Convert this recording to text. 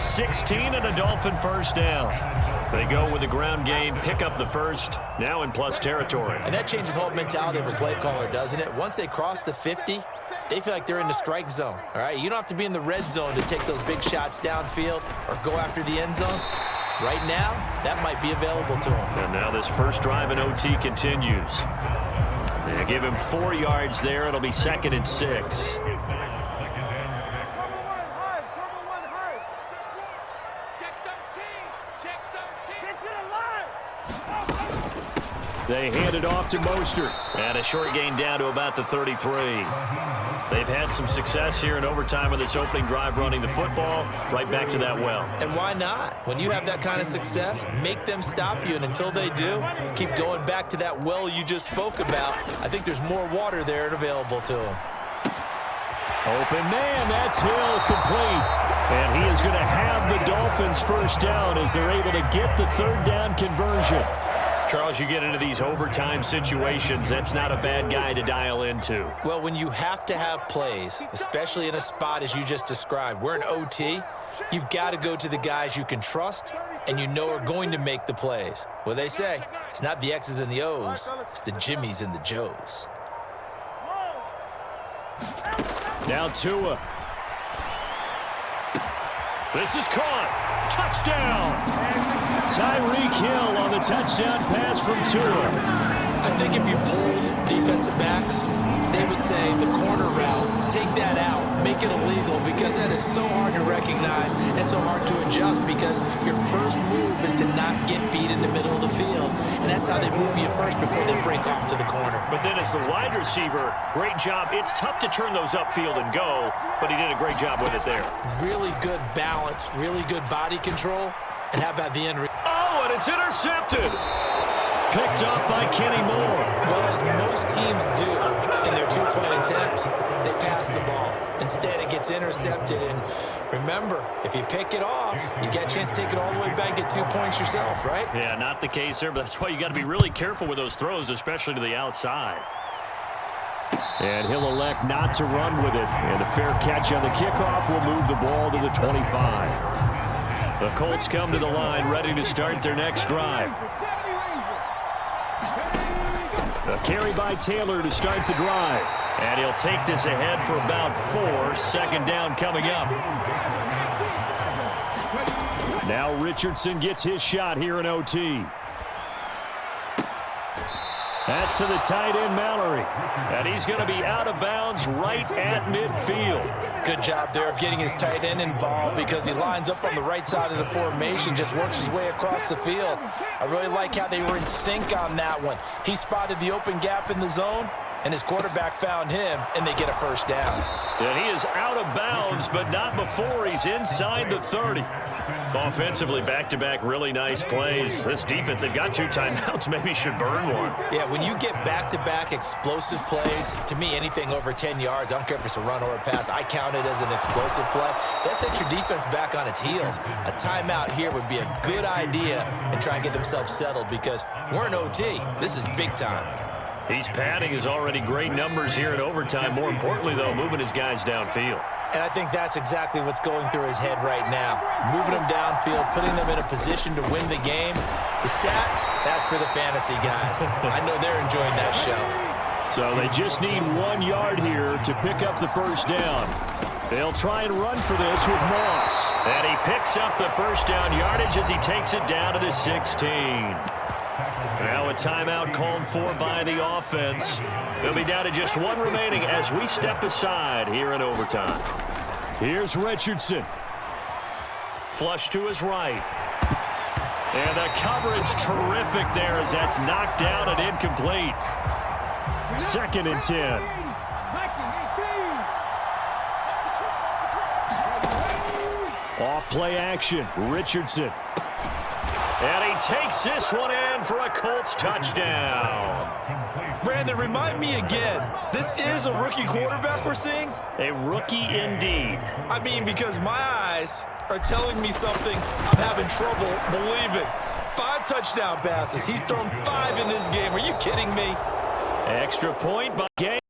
16 and a Dolphin first down. They go with the ground game, pick up the first, now in plus territory. And that changes the whole mentality of a play caller, doesn't it? Once they cross the 50, they feel like they're in the strike zone, all right? You don't have to be in the red zone to take those big shots downfield or go after the end zone. Right now, that might be available to them. And now this first drive in OT continues. They give him 4 yards there. It'll be 2nd and 6. They hand it off to Mostert. And a short gain down to about the 33. They've had some success here in overtime on this opening drive running the football. Right back to that well. And why not? When you have that kind of success, make them stop you. And until they do, keep going back to that well you just spoke about. I think there's more water there and available to them. Open man, that's Hill, complete. And he is going to have the Dolphins first down as they're able to get the 3rd down conversion. Charles, you get into these overtime situations, that's not a bad guy to dial into. Well, when you have to have plays, especially in a spot as you just described, we're in OT, you've got to go to the guys you can trust and you know are going to make the plays. Well, they say it's not the X's and the O's, it's the Jimmies and the Joes. Now Tua. This is caught. Touchdown. Tyreek Hill on the touchdown pass from Tua. I think if you pulled defensive backs, they would say the corner route, take that out, make it illegal, because that is so hard to recognize and so hard to adjust, because your first move is to not get beat in the middle of the field. And that's how they move you first before they break off to the corner. But then as the wide receiver, great job. It's tough to turn those upfield and go, but he did a great job with it there. Really good balance, really good body control. And how about the end? Oh, and it's intercepted. Picked off by Kenny Moore. Well, as most teams do in their 2-point attempt, they pass the ball. Instead, it gets intercepted. And remember, if you pick it off, you get a chance to take it all the way back, get 2 points yourself, right? Yeah, not the case there, but that's why you got to be really careful with those throws, especially to the outside. And he'll elect not to run with it. And the fair catch on the kickoff will move the ball to the 25. The Colts come to the line, ready to start their next drive. A carry by Taylor to start the drive. And he'll take this ahead for about 4. 2nd down coming up. Now Richardson gets his shot here in OT. That's to the tight end, Mallory. And he's going to be out of bounds right at midfield. Good job there of getting his tight end involved, because he lines up on the right side of the formation, just works his way across the field. I really like how they were in sync on that one. He spotted the open gap in the zone, and his quarterback found him, and they get a first down. And he is out of bounds, but not before he's inside the 30. Offensively, back-to-back really nice plays. This defense, they've got 2 timeouts, maybe should burn one. Yeah, when you get back-to-back explosive plays, to me, anything over 10 yards, I don't care if it's a run or a pass, I count it as an explosive play. That sets your defense back on its heels. A timeout here would be a good idea, and try and get themselves settled, because we're in OT. This is big time. He's padding his already great numbers here in overtime. More importantly, though, moving his guys downfield. And I think that's exactly what's going through his head right now. Moving them downfield, putting them in a position to win the game. The stats, that's for the fantasy guys. I know they're enjoying that show. So they just need 1 yard here to pick up the first down. They'll try and run for this with Moss. And he picks up the first down yardage as he takes it down to the 16. Now a timeout called for by the offense. They'll be down to just 1 remaining as we step aside here in overtime. Here's Richardson. Flush to his right. And the coverage terrific there as that's knocked down and incomplete. 2nd and 10. Off play action. Richardson. And he takes this one in for a Colts touchdown. Brandon, remind me again, this is a rookie quarterback we're seeing? A rookie indeed. I mean, because my eyes are telling me something I'm having trouble believing. 5 touchdown passes. He's thrown 5 in this game. Are you kidding me? Extra point by game.